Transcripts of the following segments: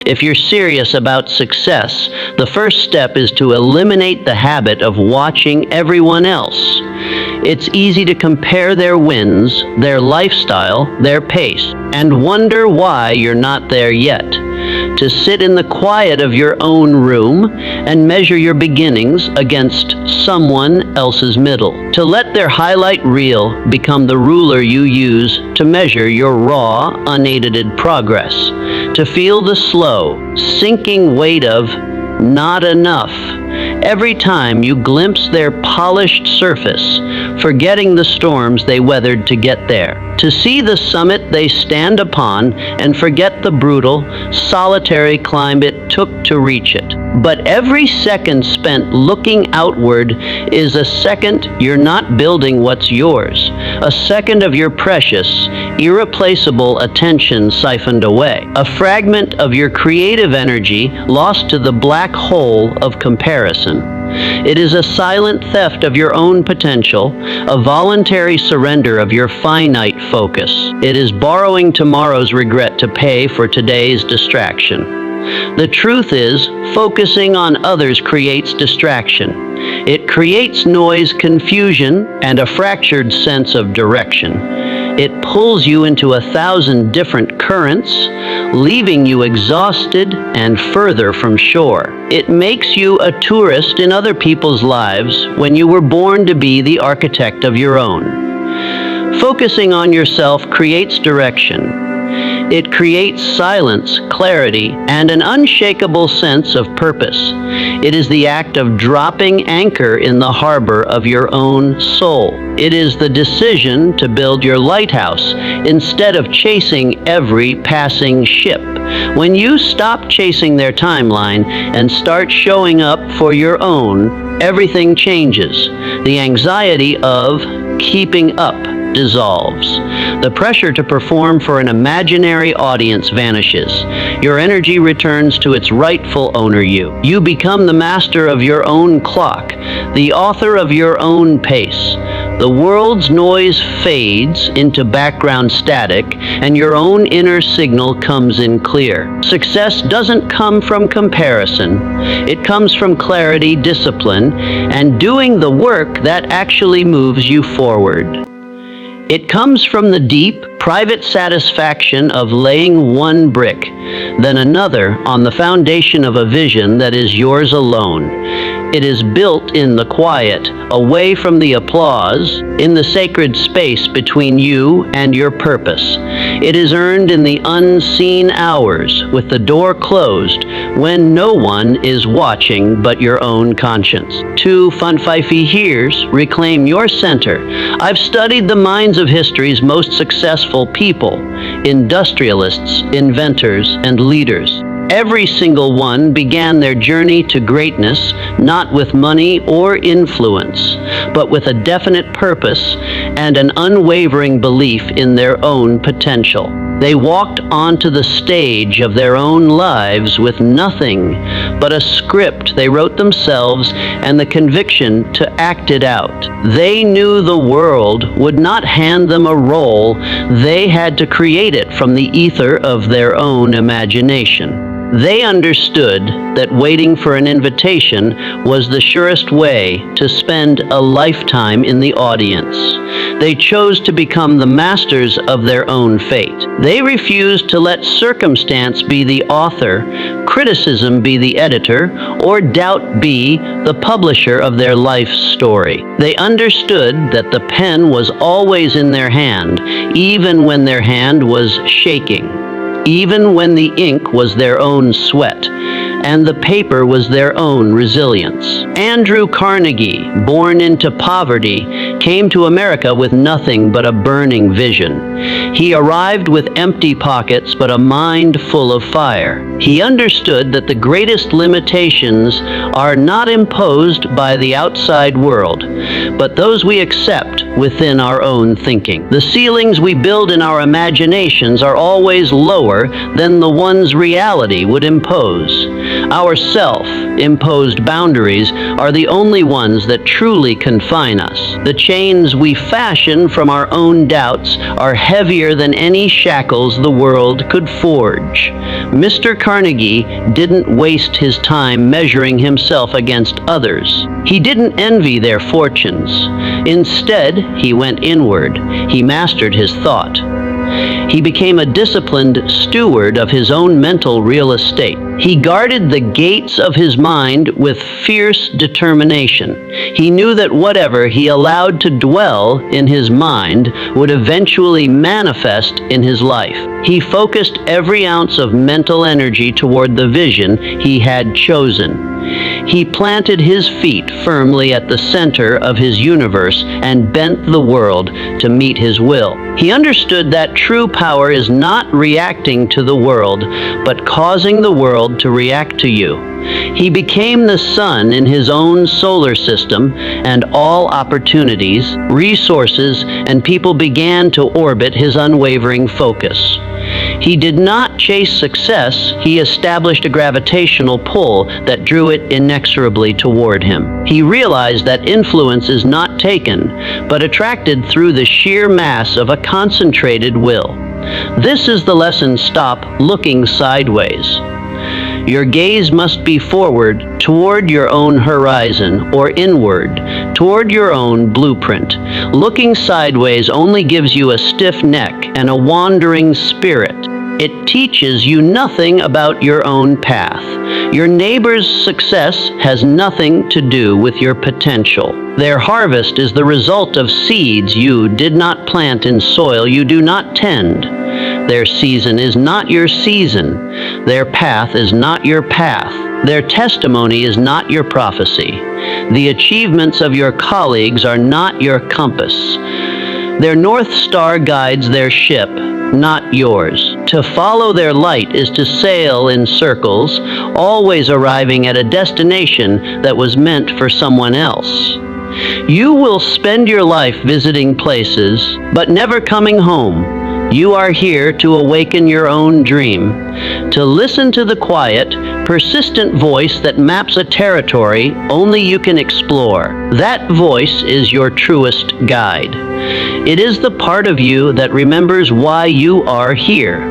If you're serious about success, the first step is to eliminate the habit of watching everyone else. It's easy to compare their wins, their lifestyle, their pace, and wonder why you're not there yet. To sit in the quiet of your own room and measure your beginnings against someone else's middle. To let their highlight reel become the ruler you use to measure your raw, unaided progress. To feel the slow, sinking weight of not enough every time you glimpse their polished surface, forgetting the storms they weathered to get there. To see the summit they stand upon and forget the brutal, solitary climb it took to reach it. But every second spent looking outward is a second you're not building what's yours, a second of your precious, irreplaceable attention siphoned away, a fragment of your creative energy lost to the black hole of comparison. It is a silent theft of your own potential, a voluntary surrender of your finite focus. It is borrowing tomorrow's regret to pay for today's distraction. The truth is, focusing on others creates distraction. It creates noise, confusion, and a fractured sense of direction. It pulls you into 1,000 different currents, leaving you exhausted and further from shore. It makes you a tourist in other people's lives when you were born to be the architect of your own. Focusing on yourself creates direction. It creates silence, clarity, and an unshakable sense of purpose. It is the act of dropping anchor in the harbor of your own soul. It is the decision to build your lighthouse instead of chasing every passing ship. When you stop chasing their timeline and start showing up for your own, everything changes. The anxiety of keeping up dissolves. The pressure to perform for an imaginary audience vanishes. Your energy returns to its rightful owner, you. You become the master of your own clock, the author of your own pace. The world's noise fades into background static, and your own inner signal comes in clear. Success doesn't come from comparison. It comes from clarity, discipline, and doing the work that actually moves you forward. It comes from the deep, private satisfaction of laying one brick, then another on the foundation of a vision that is yours alone. It is built in the quiet, away from the applause, in the sacred space between you and your purpose. It is earned in the unseen hours, with the door closed, when no one is watching but your own conscience. To Funfifey hears, reclaim your center. I've studied the minds of history's most successful people, industrialists, inventors, and leaders. Every single one began their journey to greatness not with money or influence, but with a definite purpose and an unwavering belief in their own potential. They walked onto the stage of their own lives with nothing but a script they wrote themselves and the conviction to act it out. They knew the world would not hand them a role. They had to create it from the ether of their own imagination. They understood that waiting for an invitation was the surest way to spend a lifetime in the audience. They chose to become the masters of their own fate. They refused to let circumstance be the author, criticism be the editor, or doubt be the publisher of their life's story. They understood that the pen was always in their hand, even when their hand was shaking. Even when the ink was their own sweat, and the paper was their own resilience. Andrew Carnegie, born into poverty, came to America with nothing but a burning vision. He arrived with empty pockets but a mind full of fire. He understood that the greatest limitations are not imposed by the outside world, but those we accept within our own thinking. The ceilings we build in our imaginations are always lower than the ones reality would impose. Our self-imposed boundaries are the only ones that truly confine us. The chains we fashion from our own doubts are heavier than any shackles the world could forge. Mr. Carnegie didn't waste his time measuring himself against others. He didn't envy their fortunes. Instead, he went inward. He mastered his thought. He became a disciplined steward of his own mental real estate. He guarded the gates of his mind with fierce determination. He knew that whatever he allowed to dwell in his mind would eventually manifest in his life. He focused every ounce of mental energy toward the vision he had chosen. He planted his feet firmly at the center of his universe and bent the world to meet his will. He understood that true power is not reacting to the world, but causing the world to react to you. He became the sun in his own solar system, and all opportunities, resources, and people began to orbit his unwavering focus. He did not chase success. He established a gravitational pull that drew it inexorably toward him. He realized that influence is not taken, but attracted through the sheer mass of a concentrated will. This is the lesson: stop looking sideways. Your gaze must be forward, toward your own horizon, or inward, toward your own blueprint. Looking sideways only gives you a stiff neck and a wandering spirit. It teaches you nothing about your own path. Your neighbor's success has nothing to do with your potential. Their harvest is the result of seeds you did not plant in soil you do not tend. Their season is not your season. Their path is not your path. Their testimony is not your prophecy. The achievements of your colleagues are not your compass. Their North Star guides their ship, not yours. To follow their light is to sail in circles, always arriving at a destination that was meant for someone else. You will spend your life visiting places, but never coming home. You are here to awaken your own dream, to listen to the quiet, persistent voice that maps a territory only you can explore. That voice is your truest guide. It is the part of you that remembers why you are here.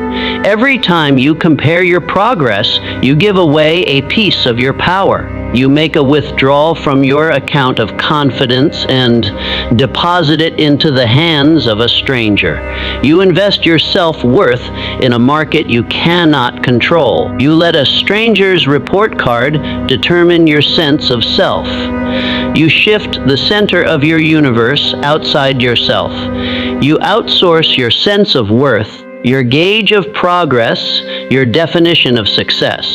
Every time you compare your progress, you give away a piece of your power. You make a withdrawal from your account of confidence and deposit it into the hands of a stranger. You invest your self-worth in a market you cannot control. You let a stranger's report card determine your sense of self. You shift the center of your universe outside yourself. You outsource your sense of worth, your gauge of progress, your definition of success.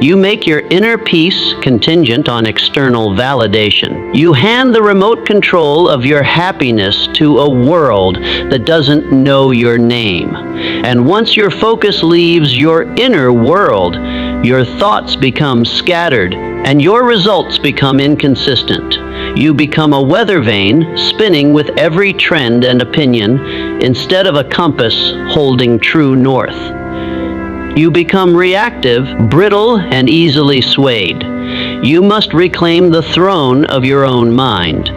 You make your inner peace contingent on external validation. You hand the remote control of your happiness to a world that doesn't know your name. And once your focus leaves your inner world, your thoughts become scattered and your results become inconsistent. You become a weather vane spinning with every trend and opinion instead of a compass holding true north. You become reactive, brittle, and easily swayed. You must reclaim the throne of your own mind.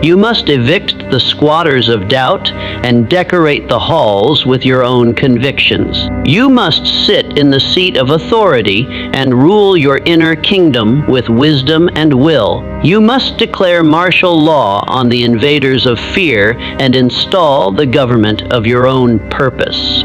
You must evict the squatters of doubt and decorate the halls with your own convictions. You must sit in the seat of authority and rule your inner kingdom with wisdom and will. You must declare martial law on the invaders of fear and install the government of your own purpose.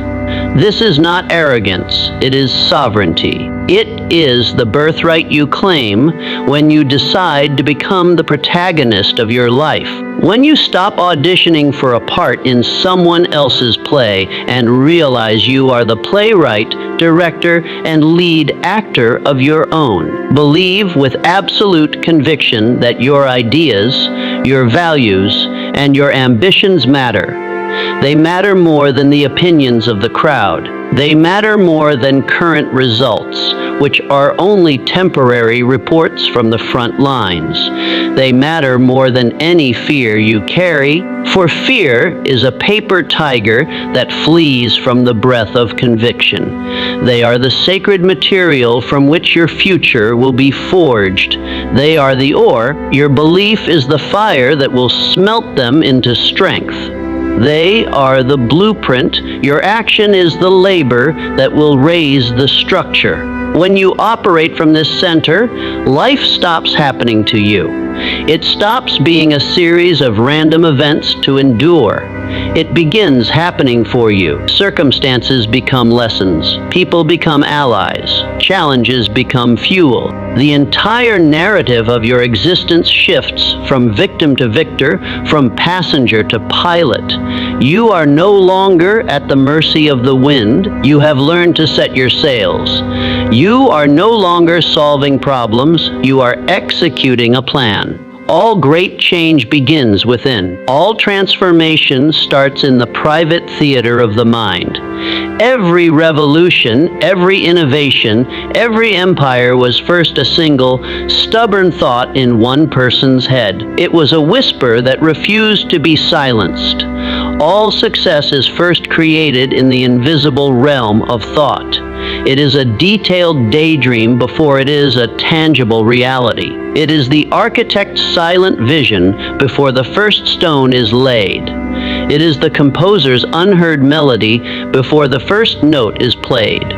This is not arrogance, it is sovereignty. It is the birthright you claim when you decide to become the protagonist of your life. When you stop auditioning for a part in someone else's play and realize you are the playwright, director, and lead actor of your own. Believe with absolute conviction that your ideas, your values, and your ambitions matter. They matter more than the opinions of the crowd. They matter more than current results, which are only temporary reports from the front lines. They matter more than any fear you carry, for fear is a paper tiger that flees from the breath of conviction. They are the sacred material from which your future will be forged. They are the ore. Your belief is the fire that will smelt them into strength. They are the blueprint. Your action is the labor that will raise the structure. When you operate from this center, life stops happening to you. It stops being a series of random events to endure. It begins happening for you. Circumstances become lessons. People become allies. Challenges become fuel. The entire narrative of your existence shifts from victim to victor, from passenger to pilot. You are no longer at the mercy of the wind. You have learned to set your sails. You are no longer solving problems. You are executing a plan. All great change begins within. All transformation starts in the private theater of the mind. Every revolution, every innovation, every empire was first a single, stubborn thought in one person's head. It was a whisper that refused to be silenced. All success is first created in the invisible realm of thought. It is a detailed daydream before it is a tangible reality. It is the architect's silent vision before the first stone is laid. It is the composer's unheard melody before the first note is played.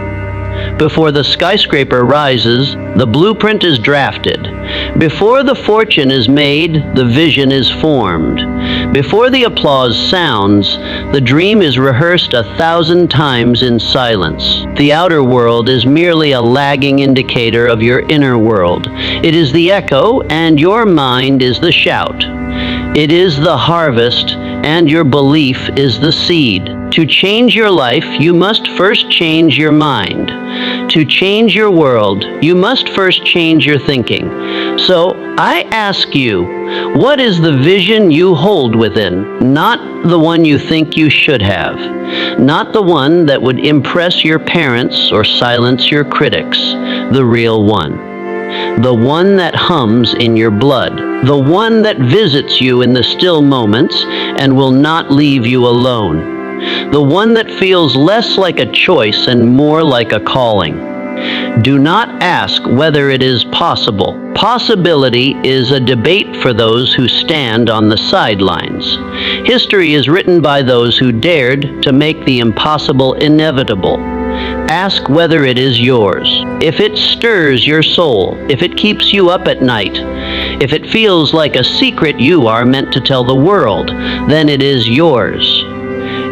Before the skyscraper rises, the blueprint is drafted. Before the fortune is made, the vision is formed. Before the applause sounds, the dream is rehearsed 1,000 times in silence. The outer world is merely a lagging indicator of your inner world. It is the echo, and your mind is the shout. It is the harvest, and your belief is the seed. To change your life, you must first change your mind. To change your world, you must first change your thinking. So I ask you, what is the vision you hold within? Not the one you think you should have. Not the one that would impress your parents or silence your critics. The real one. The one that hums in your blood. The one that visits you in the still moments and will not leave you alone. The one that feels less like a choice and more like a calling. Do not ask whether it is possible. Possibility is a debate for those who stand on the sidelines. History is written by those who dared to make the impossible inevitable. Ask whether it is yours. If it stirs your soul, if it keeps you up at night, if it feels like a secret you are meant to tell the world, then it is yours.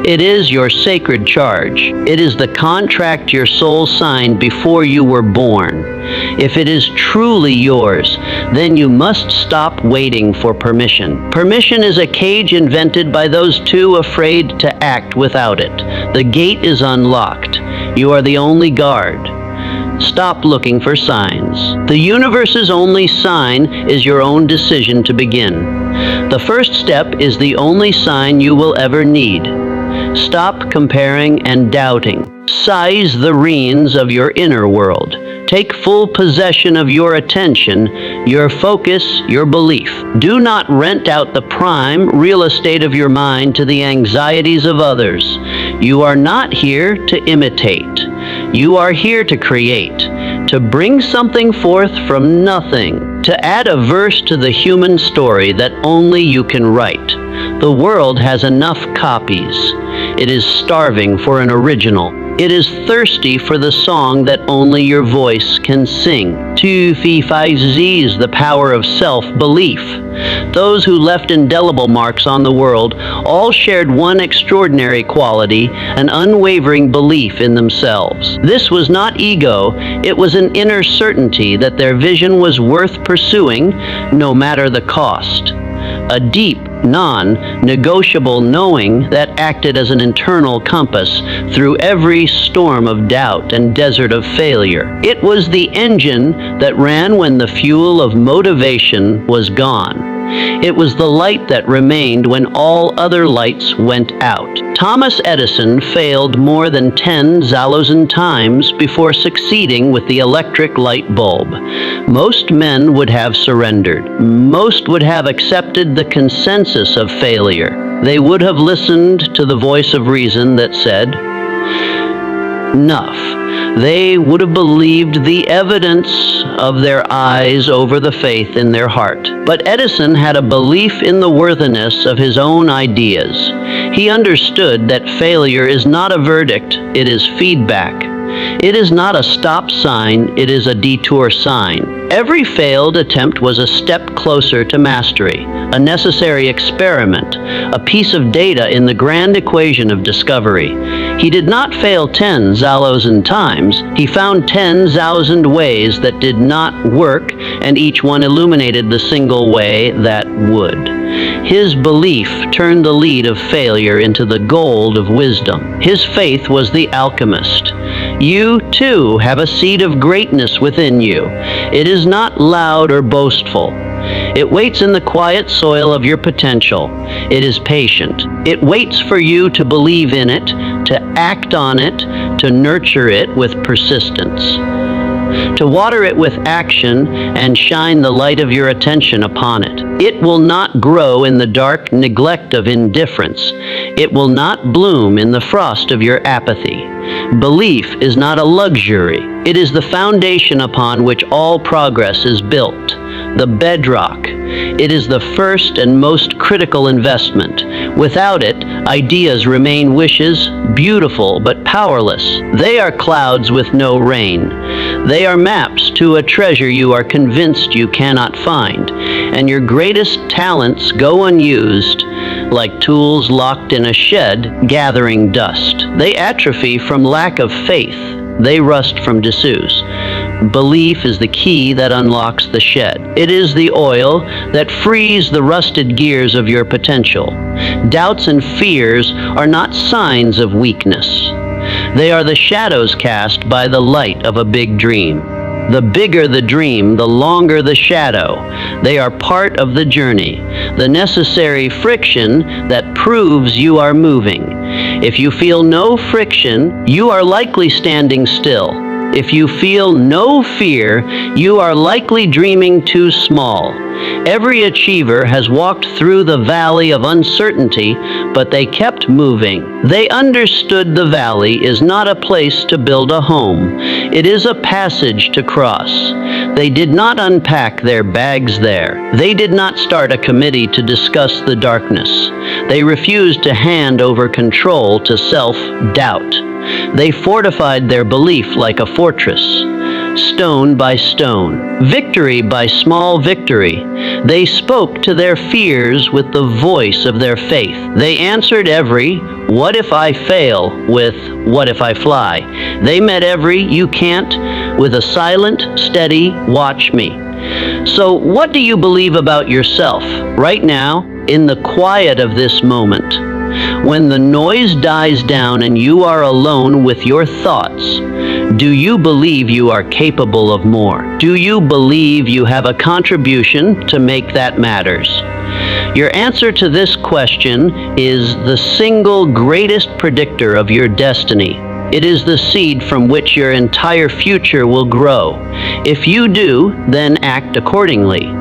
It is your sacred charge. It is the contract your soul signed before you were born. If it is truly yours, then you must stop waiting for permission. Permission is a cage invented by those too afraid to act without it. The gate is unlocked. You are the only guard. Stop looking for signs. The universe's only sign is your own decision to begin. The first step is the only sign you will ever need. Stop comparing and doubting. Seize the reins of your inner world. Take full possession of your attention, your focus, your belief. Do not rent out the prime real estate of your mind to the anxieties of others. You are not here to imitate. You are here to create, to bring something forth from nothing, to add a verse to the human story that only you can write. The world has enough copies. It is starving for an original. It is thirsty for the song that only your voice can sing. 2, 3, 5 Z's, the power of self-belief. Those who left indelible marks on the world all shared one extraordinary quality, an unwavering belief in themselves. This was not ego, it was an inner certainty that their vision was worth pursuing, no matter the cost. A deep, non-negotiable knowing that acted as an internal compass through every storm of doubt and desert of failure. It was the engine that ran when the fuel of motivation was gone. It was the light that remained when all other lights went out. Thomas Edison failed more than 10,000 times before succeeding with the electric light bulb. Most men would have surrendered. Most would have accepted the consensus of failure. They would have listened to the voice of reason that said, "Enough." They would have believed the evidence of their eyes over the faith in their heart. But Edison had a belief in the worthiness of his own ideas. He understood that failure is not a verdict, it is feedback. It is not a stop sign, it is a detour sign. Every failed attempt was a step closer to mastery, a necessary experiment, a piece of data in the grand equation of discovery. He did not fail 10,000 times. He found 10,000 ways that did not work, and each one illuminated the single way that would. His belief turned the lead of failure into the gold of wisdom. His faith was the alchemist. You, too, have a seed of greatness within you. It is not loud or boastful. It waits in the quiet soil of your potential. It is patient. It waits for you to believe in it, to act on it, to nurture it with persistence, to water it with action and shine the light of your attention upon it. It will not grow in the dark neglect of indifference. It will not bloom in the frost of your apathy. Belief is not a luxury. It is the foundation upon which all progress is built, the bedrock. It is the first and most critical investment. Without it, ideas remain wishes, beautiful but powerless. They are clouds with no rain. They are maps to a treasure you are convinced you cannot find, and your greatest talents go unused, like tools locked in a shed gathering dust. They atrophy from lack of faith. They rust from disuse. Belief is the key that unlocks the shed. It is the oil that frees the rusted gears of your potential. Doubts and fears are not signs of weakness. They are the shadows cast by the light of a big dream. The bigger the dream, the longer the shadow. They are part of the journey, the necessary friction that proves you are moving. If you feel no friction, you are likely standing still. If you feel no fear, you are likely dreaming too small. Every achiever has walked through the valley of uncertainty, but they kept moving. They understood the valley is not a place to build a home. It is a passage to cross. They did not unpack their bags there. They did not start a committee to discuss the darkness. They refused to hand over control to self-doubt. They fortified their belief like a fortress, stone by stone, victory by small victory. They spoke to their fears with the voice of their faith. They answered every "what if I fail" with "what if I fly." They met every "you can't" with a silent, steady "watch me." So what do you believe about yourself right now, in the quiet of this moment? When the noise dies down and you are alone with your thoughts, do you believe you are capable of more? Do you believe you have a contribution to make that matters? Your answer to this question is the single greatest predictor of your destiny. It is the seed from which your entire future will grow. If you do, then act accordingly.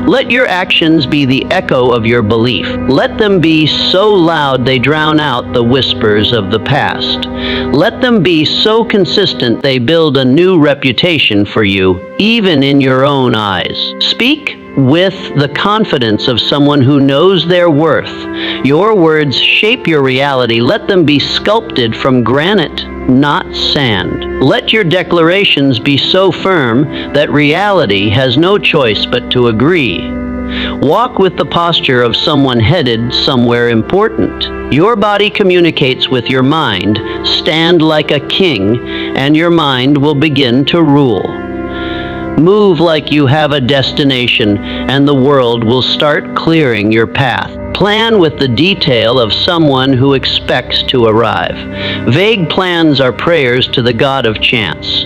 Let your actions be the echo of your belief. Let them be so loud they drown out the whispers of the past. Let them be so consistent they build a new reputation for you, even in your own eyes. Speak with the confidence of someone who knows their worth. Your words shape your reality. Let them be sculpted from granite, not sand. Let your declarations be so firm that reality has no choice but to agree. Walk with the posture of someone headed somewhere important. Your body communicates with your mind. Stand like a king, and your mind will begin to rule. Move like you have a destination, and the world will start clearing your path. Plan with the detail of someone who expects to arrive. Vague plans are prayers to the God of chance.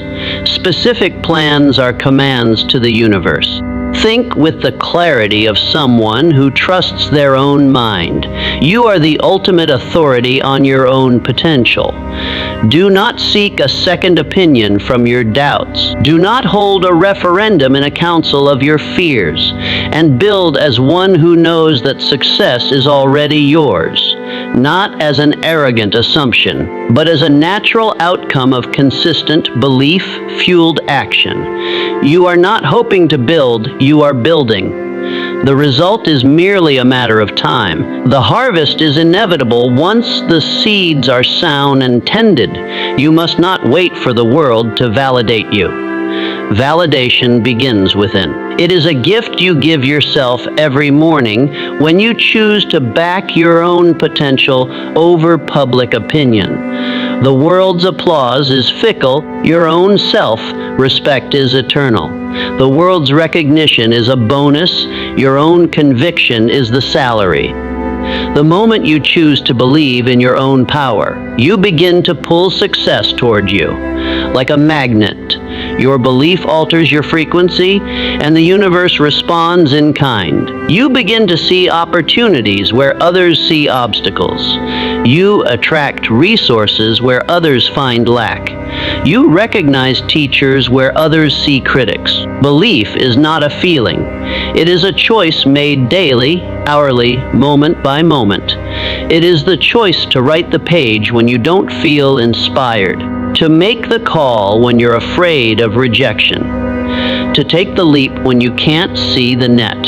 Specific plans are commands to the universe. Think with the clarity of someone who trusts their own mind. You are the ultimate authority on your own potential. Do not seek a second opinion from your doubts. Do not hold a referendum in a council of your fears, and build as one who knows that success is already yours, not as an arrogant assumption, but as a natural outcome of consistent belief-fueled action. You are not hoping to build, you are building. The result is merely a matter of time. The harvest is inevitable once the seeds are sown and tended. You must not wait for the world to validate you. Validation begins within. It is a gift you give yourself every morning when you choose to back your own potential over public opinion. The world's applause is fickle. Your own self-respect is eternal. The world's recognition is a bonus. Your own conviction is the salary. The moment you choose to believe in your own power, you begin to pull success toward you. Like a magnet, your belief alters your frequency, and the universe responds in kind. You begin to see opportunities where others see obstacles. You attract resources where others find lack. You recognize teachers where others see critics. Belief is not a feeling. It is a choice made daily, hourly, moment by moment. It is the choice to write the page when you don't feel inspired, to make the call when you're afraid of rejection, to take the leap when you can't see the net.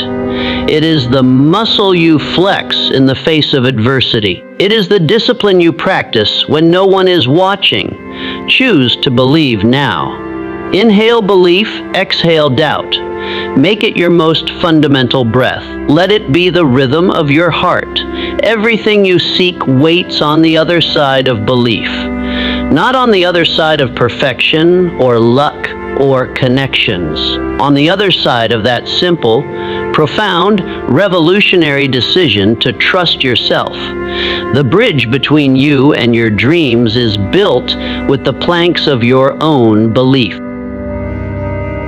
It is the muscle you flex in the face of adversity. It is the discipline you practice when no one is watching. Choose to believe now. Inhale belief, exhale doubt. Make it your most fundamental breath. Let it be the rhythm of your heart. Everything you seek waits on the other side of belief. Not on the other side of perfection or luck or connections. On the other side of that simple, profound, revolutionary decision to trust yourself. The bridge between you and your dreams is built with the planks of your own belief.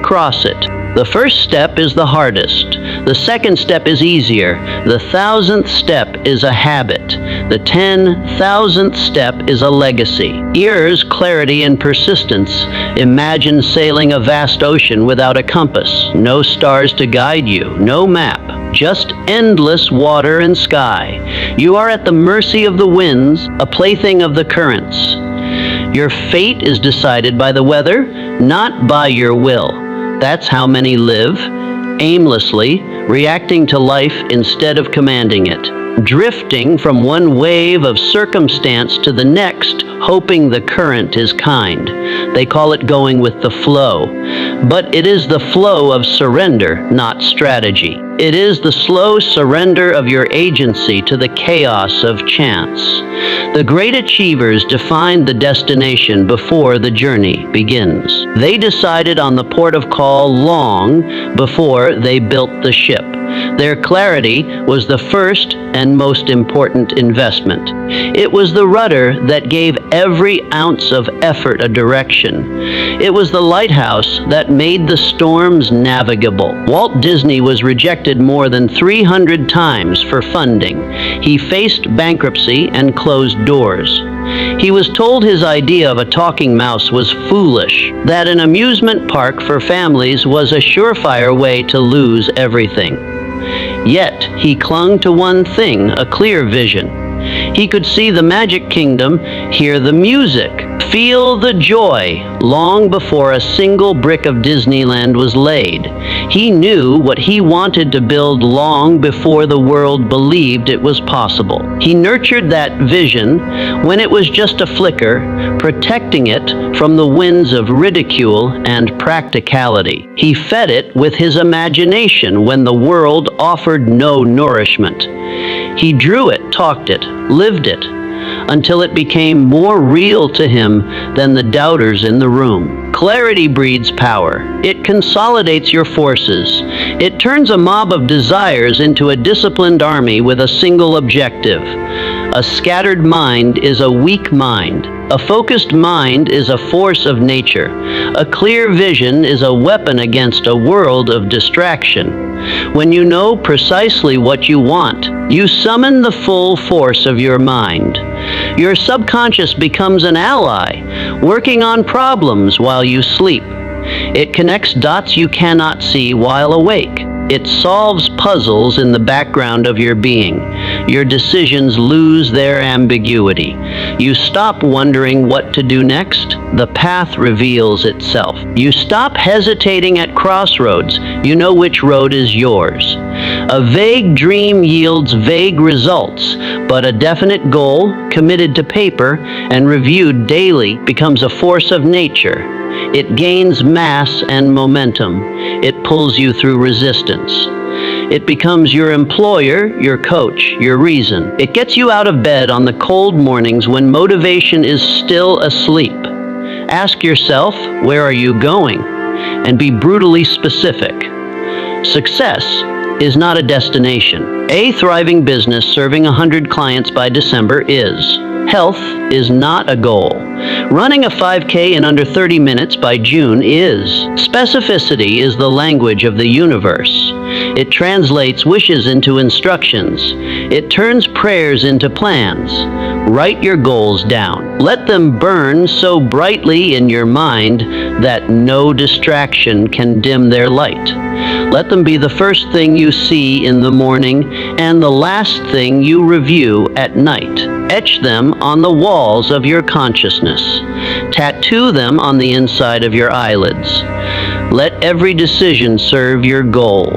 Cross it. The first step is the hardest. The second step is easier. The 1,000th step is a habit. The 10,000th step is a legacy. Ears, clarity, and persistence. Imagine sailing a vast ocean without a compass. No stars to guide you. No map. Just endless water and sky. You are at the mercy of the winds, a plaything of the currents. Your fate is decided by the weather, not by your will. That's how many live, aimlessly, reacting to life instead of commanding it, drifting from one wave of circumstance to the next, hoping the current is kind. They call it going with the flow, but it is the flow of surrender, not strategy. It is the slow surrender of your agency to the chaos of chance. The great achievers defined the destination before the journey begins. They decided on the port of call long before they built the ship. Their clarity was the first and most important investment. It was the rudder that gave every ounce of effort a direction. It was the lighthouse that made the storms navigable. Walt Disney was rejected more than 300 times for funding. He faced bankruptcy and closed doors. He was told his idea of a talking mouse was foolish, that an amusement park for families was a surefire way to lose everything. Yet he clung to one thing, a clear vision. He could see the magic kingdom, hear the music, feel the joy long before a single brick of Disneyland was laid. He knew what he wanted to build long before the world believed it was possible. He nurtured that vision when it was just a flicker, protecting it from the winds of ridicule and practicality. He fed it with his imagination when the world offered no nourishment. He drew it, talked it, lived it, until it became more real to him than the doubters in the room. Clarity breeds power. It consolidates your forces. It turns a mob of desires into a disciplined army with a single objective. A scattered mind is a weak mind. A focused mind is a force of nature. A clear vision is a weapon against a world of distraction. When you know precisely what you want, you summon the full force of your mind. Your subconscious becomes an ally, working on problems while you sleep. It connects dots you cannot see while awake. It solves puzzles in the background of your being. Your decisions lose their ambiguity. You stop wondering what to do next. The path reveals itself. You stop hesitating at crossroads. You know which road is yours. A vague dream yields vague results, but a definite goal, committed to paper and reviewed daily, becomes a force of nature. It gains mass and momentum. It pulls you through resistance. It becomes your employer, your coach, your reason. It gets you out of bed on the cold mornings when motivation is still asleep. Ask yourself, where are you going? And be brutally specific. Success is not a destination. A thriving business serving 100 clients by December is. Health is not a goal. Running a 5K in under 30 minutes by June is. Specificity is the language of the universe. It translates wishes into instructions. It turns prayers into plans. Write your goals down. Let them burn so brightly in your mind that no distraction can dim their light. Let them be the first thing you see in the morning and the last thing you review at night. Etch them on the walls of your consciousness. Tattoo them on the inside of your eyelids. Let every decision serve your goal.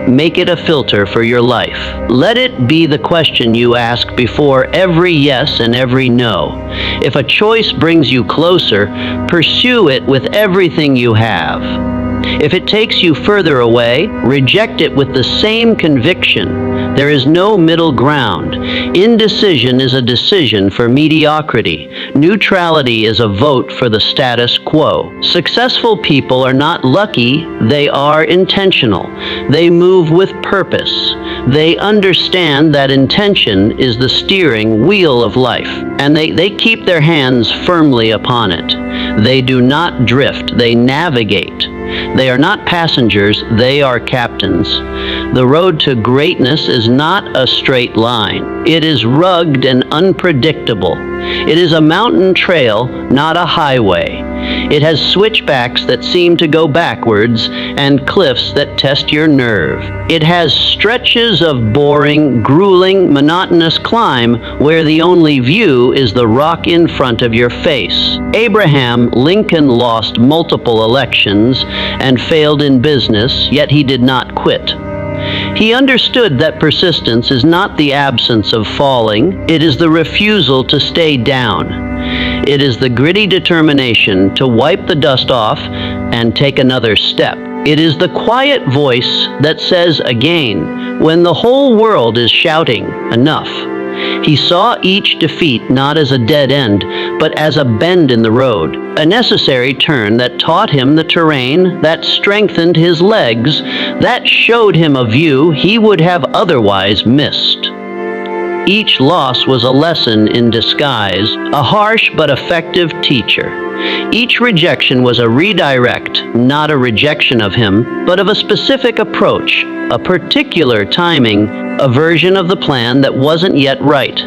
Make it a filter for your life. Let it be the question you ask before every yes and every no. If a choice brings you closer, pursue it with everything you have. If it takes you further away, reject it with the same conviction. There is no middle ground. Indecision is a decision for mediocrity. Neutrality is a vote for the status quo. Successful people are not lucky, they are intentional. They move with purpose. They understand that intention is the steering wheel of life, and they keep their hands firmly upon it. They do not drift, they navigate. They are not passengers, they are captains. The road to greatness is not a straight line. It is rugged and unpredictable. It is a mountain trail, not a highway. It has switchbacks that seem to go backwards and cliffs that test your nerve. It has stretches of boring, grueling, monotonous climb where the only view is the rock in front of your face. Abraham Lincoln lost multiple elections and failed in business, yet he did not quit. He understood that persistence is not the absence of falling, it is the refusal to stay down. It is the gritty determination to wipe the dust off and take another step. It is the quiet voice that says again, when the whole world is shouting, enough. He saw each defeat not as a dead end, but as a bend in the road, a necessary turn that taught him the terrain, that strengthened his legs, that showed him a view he would have otherwise missed. Each loss was a lesson in disguise, a harsh but effective teacher. Each rejection was a redirect, not a rejection of him, but of a specific approach, a particular timing, a version of the plan that wasn't yet right.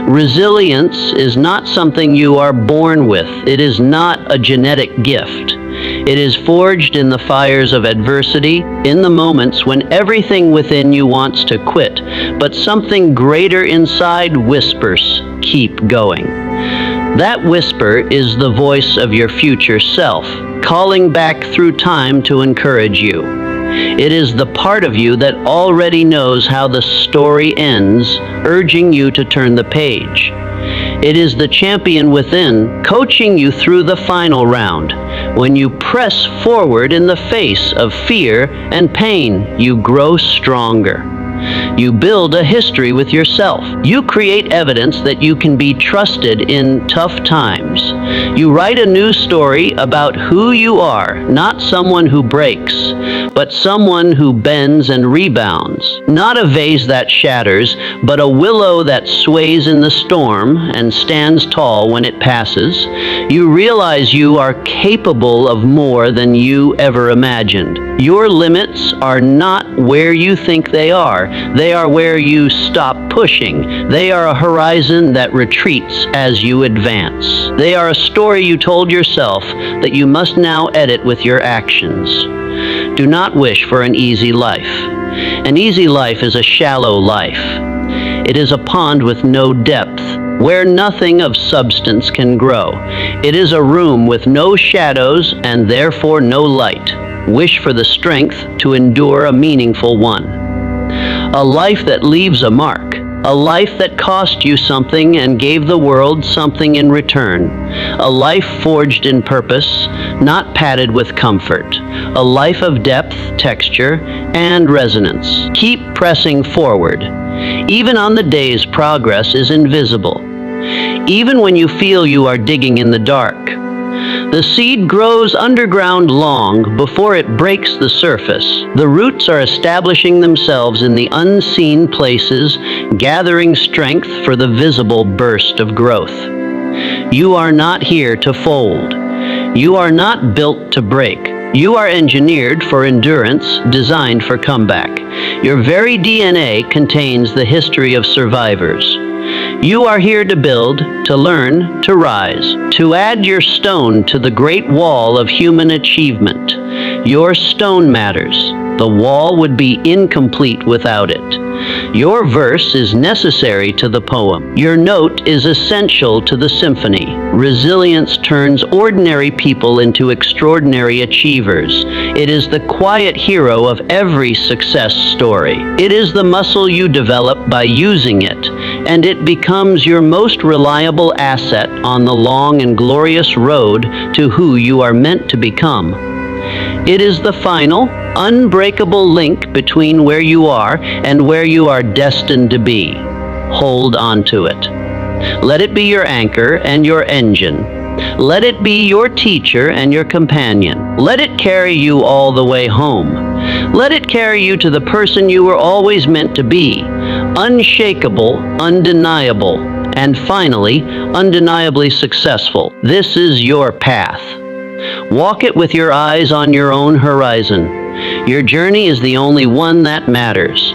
Resilience is not something you are born with. It is not a genetic gift. It is forged in the fires of adversity, in the moments when everything within you wants to quit, but something greater inside whispers, keep going. That whisper is the voice of your future self, calling back through time to encourage you. It is the part of you that already knows how the story ends, urging you to turn the page. It is the champion within, coaching you through the final round. When you press forward in the face of fear and pain, you grow stronger. You build a history with yourself. You create evidence that you can be trusted in tough times. You write a new story about who you are, not someone who breaks, but someone who bends and rebounds. Not a vase that shatters, but a willow that sways in the storm and stands tall when it passes. You realize you are capable of more than you ever imagined. Your limits are not where you think they are. They are where you stop pushing. They are a horizon that retreats as you advance. They are a story you told yourself that you must now edit with your actions. Do not wish for an easy life. An easy life is a shallow life. It is a pond with no depth, where nothing of substance can grow. It is a room with no shadows and therefore no light. Wish for the strength to endure a meaningful one. A life that leaves a mark. A life that cost you something and gave the world something in return. A life forged in purpose, not padded with comfort. A life of depth, texture, and resonance. Keep pressing forward, even on the days progress is invisible. Even when you feel you are digging in the dark. The seed grows underground long before it breaks the surface. The roots are establishing themselves in the unseen places, gathering strength for the visible burst of growth. You are not here to fold. You are not built to break. You are engineered for endurance, designed for comeback. Your very DNA contains the history of survivors. You are here to build, to learn, to rise, to add your stone to the great wall of human achievement. Your stone matters. The wall would be incomplete without it. Your verse is necessary to the poem. Your note is essential to the symphony. Resilience turns ordinary people into extraordinary achievers. It is the quiet hero of every success story. It is the muscle you develop by using it, and it becomes your most reliable asset on the long and glorious road to who you are meant to become. It is the final, unbreakable link between where you are and where you are destined to be. Hold on to it. Let it be your anchor and your engine. Let it be your teacher and your companion. Let it carry you all the way home. Let it carry you to the person you were always meant to be. Unshakable, undeniable, and finally, undeniably successful. This is your path. Walk it with your eyes on your own horizon. Your journey is the only one that matters.